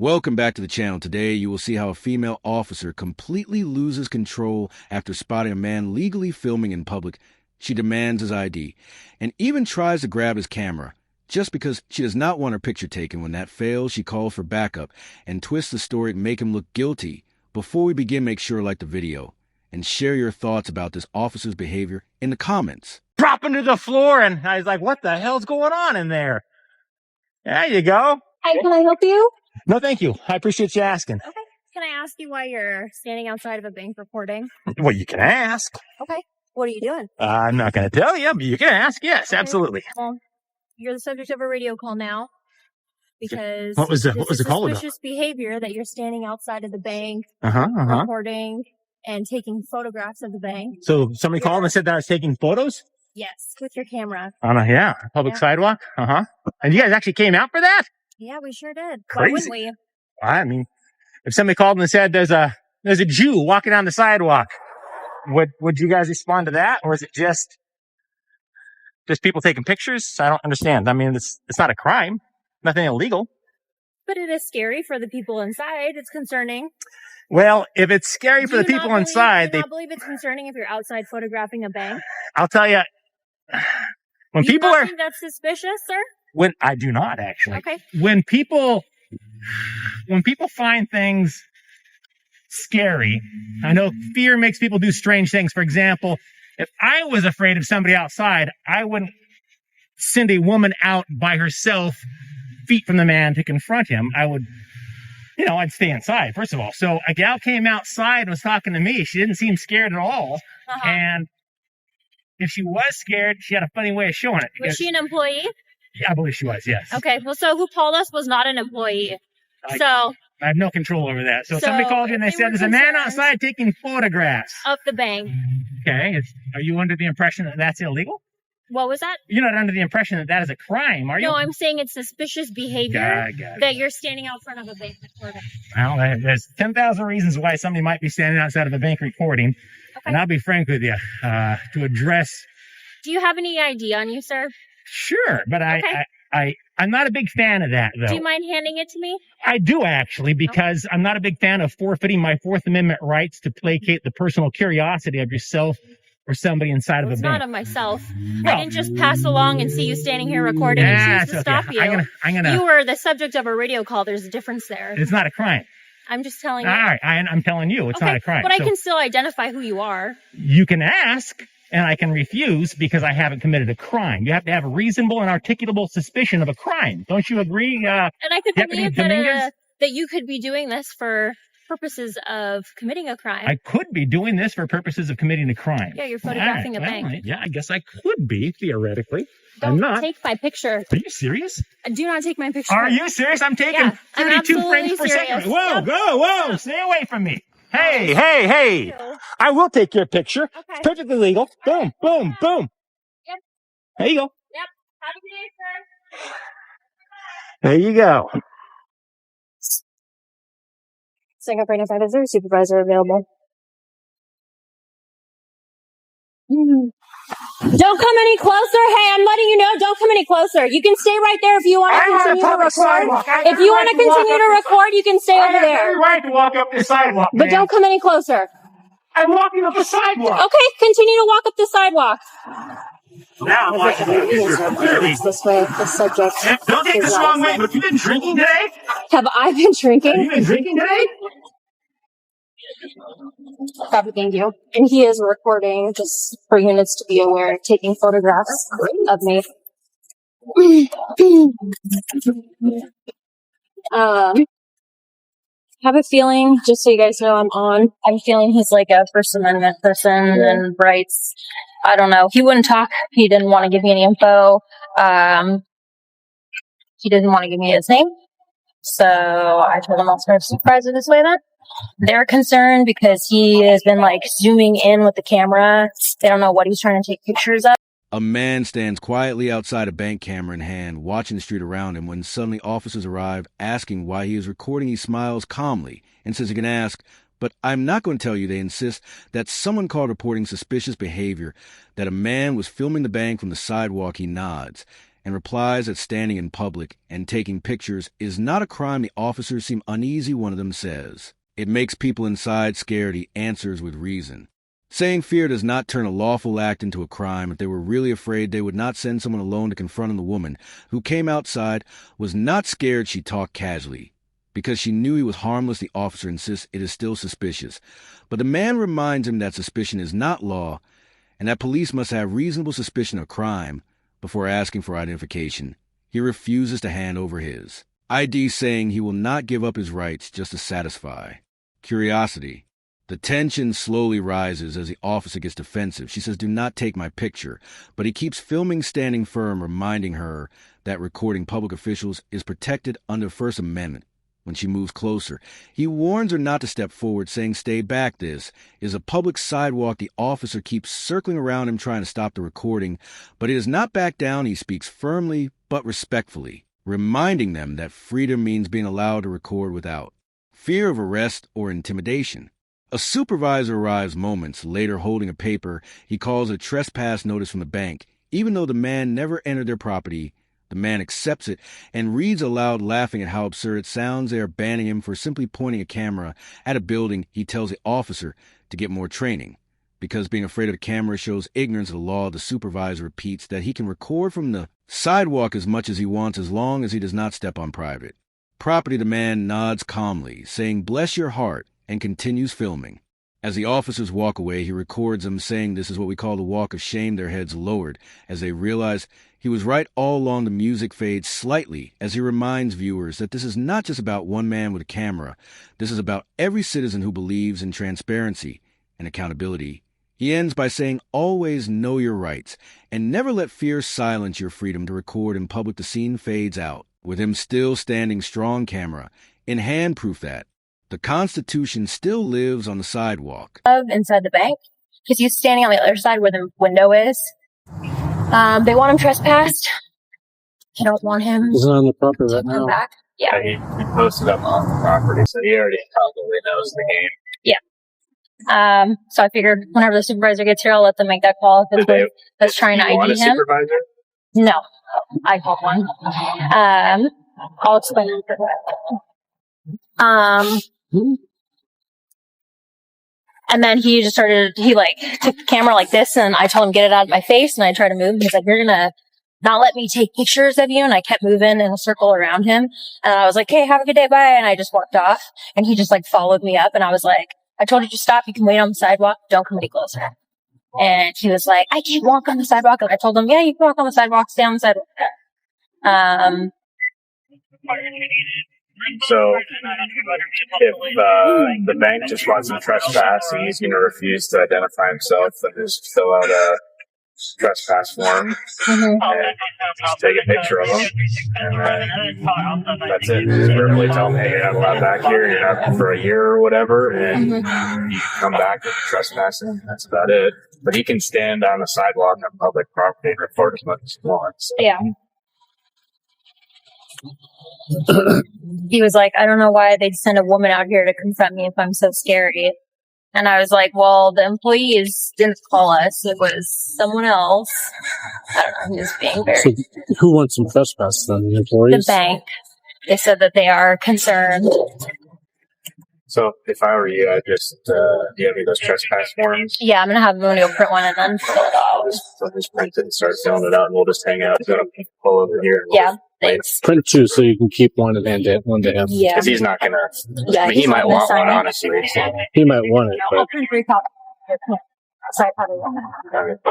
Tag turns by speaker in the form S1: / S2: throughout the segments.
S1: Welcome back to the channel. Today you will see how a female officer completely loses control after spotting a man legally filming in public. She demands his ID and even tries to grab his camera. Just because she does not want her picture taken. When that fails, she calls for backup and twists the story to make him look guilty. Before we begin, make sure to like the video and share your thoughts about this officer's behavior in the comments.
S2: Dropping to the floor, and I was like, what the hell's going on in there? There you go.
S3: Hi, can I help you?
S2: No, thank you. I appreciate you asking.
S3: Okay. Can I ask you why you're standing outside of a bank reporting?
S2: Well, you can ask.
S3: Okay. What are you doing?
S2: I'm not going to tell you, but you can ask. Yes,
S3: Okay.
S2: Absolutely.
S3: Well, you're the subject of a radio call now because
S2: What was the call about?
S3: Suspicious behavior that you're standing outside of the bank reporting and taking photographs of the bank.
S2: So somebody called and said that I was taking photos?
S3: Yes, with your camera.
S2: On a public sidewalk. And you guys actually came out for that?
S3: Yeah, we sure did.
S2: Crazy.
S3: Why wouldn't we?
S2: I mean, if somebody called and said there's a Jew walking down the sidewalk, would you guys respond to that, or is it just people taking pictures? I don't understand. I mean, it's not a crime, nothing illegal.
S3: But it is scary for the people inside. It's concerning.
S2: Well, if it's scary for the people inside,
S3: do you not believe it's concerning if you're outside photographing a bank?
S2: I'll tell you, when
S3: you
S2: people
S3: not
S2: are,
S3: think that's suspicious, sir?
S2: when I do not actually,
S3: Okay.
S2: when people find things scary, I know fear makes people do strange things. For example, if I was afraid of somebody outside, I wouldn't send a woman out by herself, feet from the man, to confront him. I would, I'd stay inside, first of all. So a gal came outside and was talking to me. She didn't seem scared at all. And if she was scared, she had a funny way of showing it.
S3: Was she an employee?
S2: Yeah, I believe she was, yes.
S3: Okay, well, so who called us was not an employee. I
S2: have no control over that. So somebody called you and they said, there's a man outside taking photographs
S3: of the bank.
S2: Okay. Are you under the impression that that's illegal?
S3: What was that?
S2: You're not under the impression that that is a crime, are you?
S3: No, I'm saying it's suspicious behavior that you're standing out front of a bank recording.
S2: Well, there's 10,000 reasons why somebody might be standing outside of a bank recording. Okay. And I'll be frank with you, to address...
S3: Do you have any ID on you, sir?
S2: Sure, but I'm not a big fan of that, though.
S3: Do you mind handing it to me?
S2: I do, actually, because I'm not a big fan of forfeiting my Fourth Amendment rights to placate the personal curiosity of yourself or somebody inside of a bank.
S3: It's not of myself. I didn't just pass along and see you standing here recording and choose to stop you. You were the subject of a radio call. There's a difference there.
S2: It's not a crime.
S3: I'm just telling you.
S2: All right, I'm telling you, it's not a crime.
S3: But I can still identify who you are.
S2: You can ask, and I can refuse because I haven't committed a crime. You have to have a reasonable and articulable suspicion of a crime. Don't you agree?
S3: And I could believe that you could be doing this for purposes of committing a crime.
S2: I could be doing this for purposes of committing a crime.
S3: Yeah, you're photographing a bank.
S2: Yeah, I guess I could be, theoretically.
S3: Don't
S2: I'm not.
S3: Take my picture.
S2: Are you serious?
S3: Do not take my picture.
S2: Are you serious? I'm taking 32 frames per second. Whoa, whoa, stay away from me. Hey. I will take your picture. Okay. It's perfectly legal. Boom, boom, boom.
S3: Yep.
S2: There you go.
S3: Yep. Have a good day, sir.
S2: There you go.
S3: Fingerprint officer, supervisor available. Don't come any closer. Hey, I'm letting you know, don't come any closer. You can stay right there if you want to continue to record. If you want to continue to record, you can stay over there.
S2: I have the right to walk up the sidewalk,
S3: but don't come any closer.
S2: I'm walking up the sidewalk.
S3: Okay, continue to walk up the sidewalk.
S2: Now I'm watching
S3: this way, the subject.
S2: Don't take this the wrong way, but have you been drinking today?
S3: Have I been drinking?
S2: Have you been drinking today?
S3: Copy, thank you. And he is recording, just for units to be aware, taking photographs of me. Have a feeling, just so you guys know I'm feeling he's like a First Amendment person and rights. I don't know. He wouldn't talk. He didn't want to give me any info. He didn't want to give me his name. So I told him I'll start Supervisor this way then. They're concerned because he has been like zooming in with the camera. They don't know what he's trying to take pictures of.
S1: A man stands quietly outside a bank, camera in hand, watching the street around him. When suddenly officers arrive, asking why he is recording, he smiles calmly and says he can ask, but I'm not going to tell you. They insist that someone called reporting suspicious behavior, that a man was filming the bank from the sidewalk. He nods and replies that standing in public and taking pictures is not a crime the officers seem uneasy, one of them says. It makes people inside scared, he answers with reason. Saying fear does not turn a lawful act into a crime. If they were really afraid, they would not send someone alone to confront the woman, who came outside, was not scared. She talked casually. Because she knew he was harmless, the officer insists it is still suspicious. But the man reminds him that suspicion is not law, and that police must have reasonable suspicion of crime before asking for identification. He refuses to hand over his ID, saying he will not give up his rights just to satisfy curiosity. The tension slowly rises as the officer gets defensive. She says, "Do not take my picture." But he keeps filming, standing firm, reminding her that recording public officials is protected under First Amendment. When she moves closer, he warns her not to step forward, saying, "Stay back. This is a public sidewalk." The officer keeps circling around him, trying to stop the recording, but he does not back down. He speaks firmly but respectfully, reminding them that freedom means being allowed to record without fear of arrest or intimidation. A supervisor arrives moments later holding a paper he calls a trespass notice from the bank. Even though the man never entered their property, the man accepts it and reads aloud, laughing at how absurd it sounds. They are banning him for simply pointing a camera at a building. He tells the officer to get more training. Because being afraid of the camera shows ignorance of the law, the supervisor repeats that he can record from the sidewalk as much as he wants as long as he does not step on private property. The man nods calmly, saying, "Bless your heart," and continues filming. As the officers walk away, he records them, saying this is what we call the walk of shame, their heads lowered as they realize he was right all along. The music fades slightly as he reminds viewers that this is not just about one man with a camera. This is about every citizen who believes in transparency and accountability. He ends by saying, "Always know your rights and never let fear silence your freedom to record in public." The scene fades out, with him still standing strong, camera in hand, proof that the Constitution still lives on the sidewalk.
S3: Inside the bank, because he's standing on the other side where the window is. They want him trespassed. They don't want him.
S4: He's on the property right now.
S3: Back. Yeah.
S2: He posted up on the property, so he already probably knows the game.
S3: So I figured whenever the supervisor gets here, I'll let them make that call if it's that's trying to ID him.
S2: Supervisor?
S3: No, I called one. I'll explain it. And then he just started, he took the camera like this, and I told him, "Get it out of my face," and I tried to move. He's like, "You're gonna not let me take pictures of you," and I kept moving in a circle around him, and I was like, "Hey, have a good day, bye," and I just walked off, and he just followed me up, and I was like, "I told you to stop. You can wait on the sidewalk. Don't come any closer." And he was like, "I can't walk on the sidewalk." And I told him, "Yeah, you can walk on the sidewalk. Stay on the sidewalk."
S2: So, if the bank just wants him to trespass and he's going to refuse to identify himself, then just fill out a trespass form and just take a picture of him, and then that's it. Just verbally tell him, "Hey, you're not allowed back here. You're not for a year or whatever," and you come back with trespassing. That's about it. But he can stand on the sidewalk on public property and record as much as he wants.
S3: Yeah. He was like, "I don't know why they'd send a woman out here to confront me if I'm so scary." And I was like, "Well, the employees didn't call us. It was someone else." I don't know. He was being very...
S4: So who wants some trespass then? The employees?
S3: The bank. They said that they are concerned.
S2: So if I were you, I'd just, do you have any of those trespass forms?
S3: Yeah, I'm going to have them go print one and then fill it out.
S2: I'll just print it and start filling it out, and we'll just hang out. So pull over here.
S3: Yeah, thanks.
S4: Print two so you can keep one and hand it one to him.
S3: Yeah.
S2: Because he's not going to,
S3: Yeah,
S2: he might want one,
S3: it.
S2: honestly. So.
S4: He might want it,
S3: I'll
S4: but
S3: print 3 copies. Sorry, probably won't.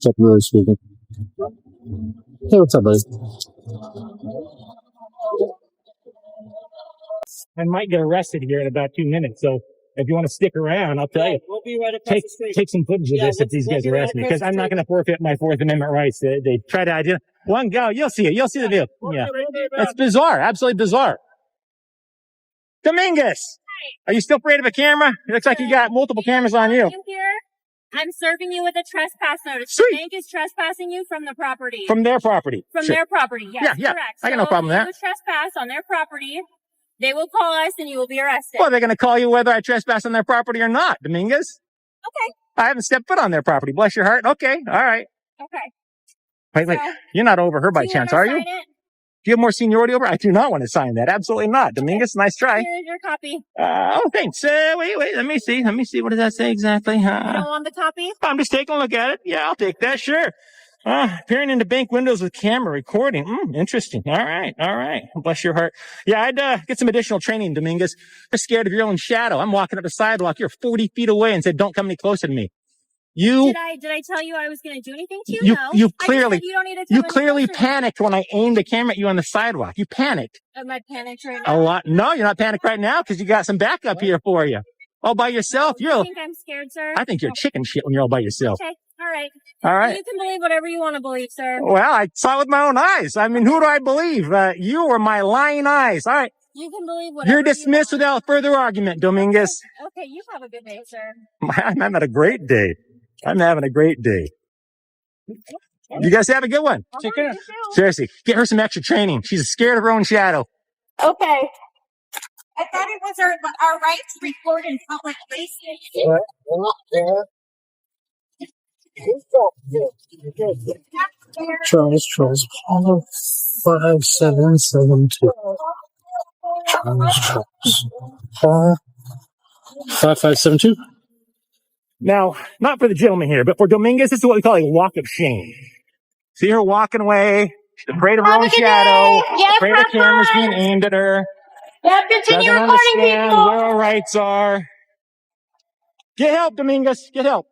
S4: what's up, really speaking? Hey, what's up, buddy?
S5: I might get arrested here in about 2 minutes. So if you want to stick around, I'll tell you.
S6: We'll be right across the street.
S5: Take some footage of this if these guys arrest me, because I'm not going to forfeit my Fourth Amendment rights. They try to identify. One go, you'll see it. You'll see the deal. Yeah, that's bizarre. Absolutely bizarre. Dominguez, are you still afraid of a camera? It looks like you got multiple cameras on you.
S7: You here? I'm serving you with a trespass notice.
S5: Sweet.
S7: The bank is trespassing you from the property.
S5: From their property.
S7: From
S5: Sure.
S7: their property, yes,
S5: Yeah.
S7: correct.
S5: I got no problem with that.
S7: If you trespass on their property, they will call us and you will be arrested.
S5: Well, they're going to call you whether I trespass on their property or not, Dominguez.
S7: Okay.
S5: I haven't stepped foot on their property. Bless your heart. Okay. All right.
S7: Okay.
S5: Wait.
S7: So,
S5: You're not over her by
S7: do you
S5: chance,
S7: wanna
S5: are you?
S7: sign it?
S5: Do you have more seniority over? I do not want to sign that. Absolutely not. Dominguez, nice try.
S7: Here's your copy.
S5: Oh, thanks. Wait. Let me see. What does that say exactly?
S7: You don't want the copy?
S5: I'm just taking a look at it. Yeah, I'll take that. Sure. Peering into bank windows with camera recording. Interesting. All right. Bless your heart. Yeah, I'd get some additional training, Dominguez. You're scared of your own shadow. I'm walking up the sidewalk. You're 40 feet away and said, don't come any closer to me.
S7: Did I tell you I was going to do anything to you? No.
S5: You
S7: I just
S5: clearly,
S7: said you don't need to come
S5: you
S7: any
S5: clearly
S7: closer to me.
S5: panicked when I aimed the camera at you on the sidewalk. You panicked.
S7: Am I panicked right
S5: A
S7: now?
S5: lot. No, you're not panicked right now because you got some backup here for you. All by yourself.
S7: You think I'm scared, sir?
S5: I think you're chicken shit when you're all by yourself.
S7: Okay. All right.
S5: All right.
S7: You can believe whatever you want to believe, sir.
S5: Well, I saw it with my own eyes. I mean, who do I believe? You or my lying eyes? All right.
S7: You can believe whatever
S5: You're dismissed
S7: you want.
S5: without further argument, Dominguez.
S7: Okay, you have a good day, sir.
S5: I'm having a great day. I'm having a great day. You guys have a good one.
S7: Take care.
S5: Seriously, get her some extra training. She's scared of her own shadow.
S7: Okay. I thought it was our right to record in public places.
S4: Charles, 5772. Charles. 5572.
S5: Now, not for the gentleman here, but for Dominguez, this is what we call a walk of shame. See her walking away. She's afraid of her own shadow. Afraid the camera's being aimed at her.
S3: Continue
S5: Doesn't
S3: recording,
S5: understand
S3: people.
S5: where her rights are. Get help, Dominguez. Get help.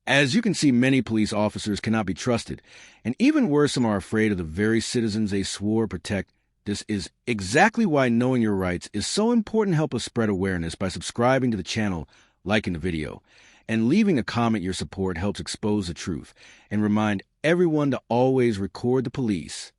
S1: As you can see, many police officers cannot be trusted, and even worse, some are afraid of the very citizens they swore to protect. This is exactly why knowing your rights is so important to help us spread awareness by subscribing to the channel, liking the video, and leaving a comment. Your support helps expose the truth and remind everyone to always record the police